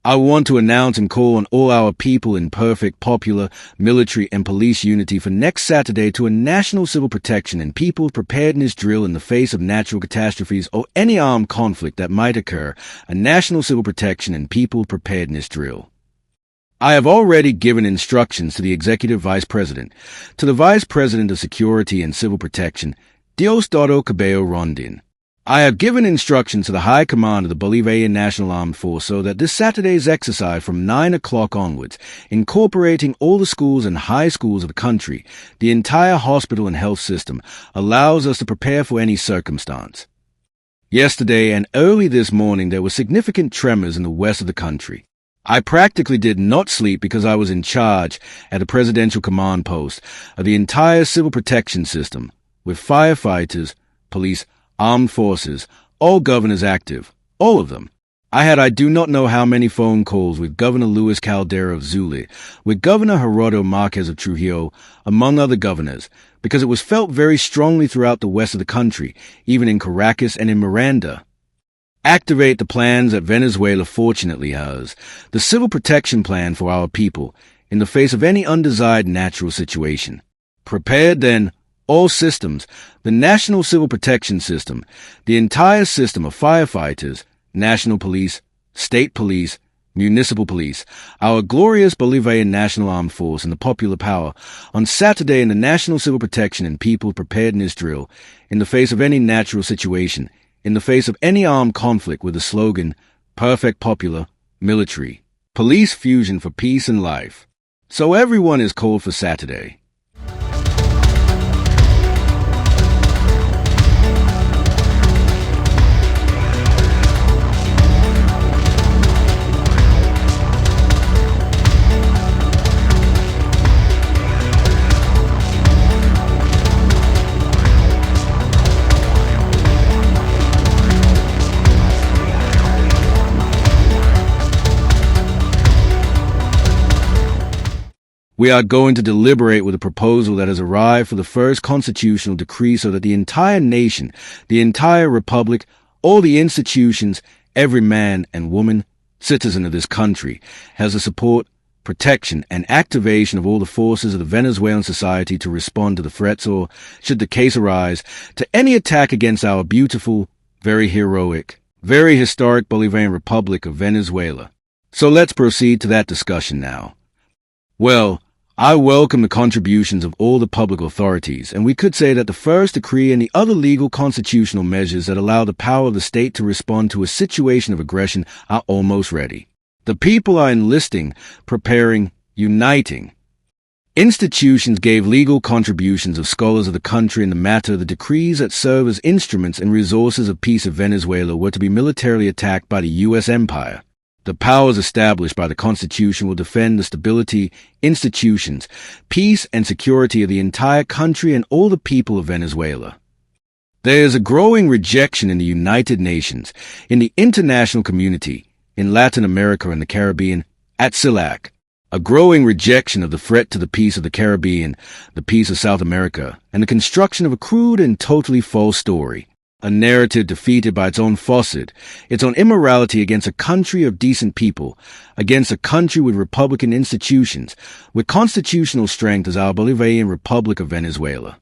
I want to announce and call on all our people in perfect popular, military and police unity for next Saturday to a national civil protection and people preparedness drill in the face of natural catastrophes or any armed conflict that might occur, a national civil protection and people preparedness drill. I have already given instructions to the Executive Vice President, to the Vice President of Security and Civil Protection, Diosdado Cabello Rondin. I have given instructions to the High Command of the Bolivarian National Armed Force so that this Saturday's exercise from 9 o'clock onwards, incorporating all the schools and high schools of the country, the entire hospital and health system, allows us to prepare for any circumstance. Yesterday and early this morning there were significant tremors in the west of the country. I practically did not sleep because I was in charge at the presidential command post of the entire civil protection system, with firefighters, police, armed forces, all governors active, all of them. I do not know how many phone calls with Governor Luis Caldera of Zulia, with Governor Gerardo Marquez of Trujillo, among other governors, because it was felt very strongly throughout the west of the country, even in Caracas and in Miranda. Activate the plans that Venezuela fortunately has, the civil protection plan for our people, in the face of any undesired natural situation. Prepared then, all systems, the National Civil Protection System, the entire system of firefighters, national police, state police, municipal police, our glorious Bolivarian National Armed Force and the popular power, on Saturday in the National Civil Protection and People Preparedness Drill, in the face of any natural situation, in the face of any armed conflict with the slogan, Perfect Popular, Military, Police Fusion for Peace and Life. So everyone is called for Saturday. We are going to deliberate with a proposal that has arrived for the first constitutional decree so that the entire nation, the entire republic, all the institutions, every man and woman, citizen of this country, has the support, protection, and activation of all the forces of the Venezuelan society to respond to the threats or, should the case arise, to any attack against our beautiful, very heroic, very historic Bolivarian Republic of Venezuela. So let's proceed to that discussion now. Well, I welcome the contributions of all the public authorities, and we could say that the first decree and the other legal constitutional measures that allow the power of the state to respond to a situation of aggression are almost ready. The people are enlisting, preparing, uniting. Institutions gave legal contributions of scholars of the country in the matter of the decrees that serve as instruments and resources of peace of Venezuela were to be militarily attacked by the U.S. empire. The powers established by the Constitution will defend the stability, institutions, peace, and security of the entire country and all the people of Venezuela. There is a growing rejection in the United Nations, in the international community, in Latin America and the Caribbean, at CELAC, a growing rejection of the threat to the peace of the Caribbean, the peace of South America, and the construction of a crude and totally false story. A narrative defeated by its own falsehood, its own immorality against a country of decent people, against a country with republican institutions, with constitutional strength as our Bolivarian Republic of Venezuela.